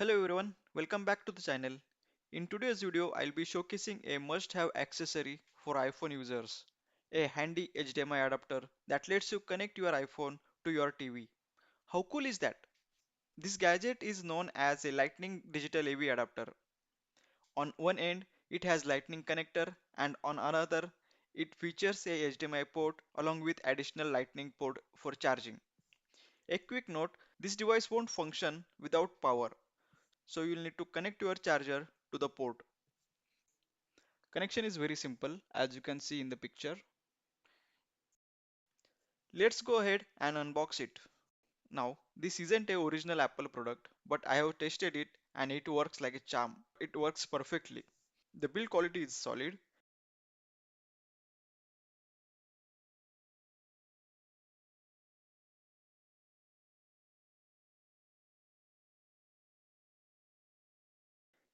Hello everyone, welcome back to the channel. In today's video, I'll be showcasing a must-have accessory for iPhone users, a handy HDMI adapter that lets you connect your iPhone to your TV. How cool is that? This gadget is known as a Lightning Digital AV adapter. On one end, it has Lightning connector and on another, it features a HDMI port along with additional Lightning port for charging. A quick note, this device won't function without power, so you'll need to connect your charger to the port. Connection is very simple as you can see in the picture. Let's go ahead and unbox it. Now, this isn't a original Apple product, but I have tested it and it works like a charm. It works perfectly. The build quality is solid.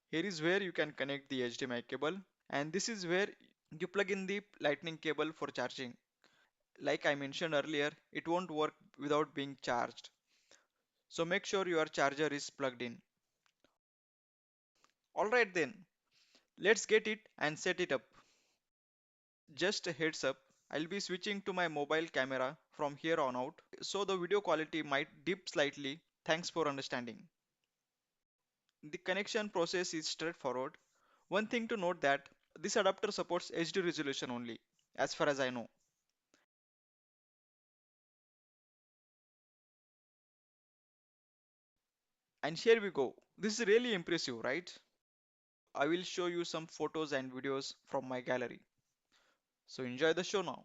Here is where you can connect the HDMI cable, and this is where you plug in the lightning cable for charging. Like I mentioned earlier, it won't work without being charged. So make sure your charger is plugged in. Alright then, let's get it and set it up. Just a heads up, I'll be switching to my mobile camera from here on out, so the video quality might dip slightly. Thanks for understanding. The connection process is straightforward. One thing to note that this adapter supports HD resolution only, as far as I know. And here we go. This is really impressive, right? I will show you some photos and videos from my gallery. So enjoy the show now.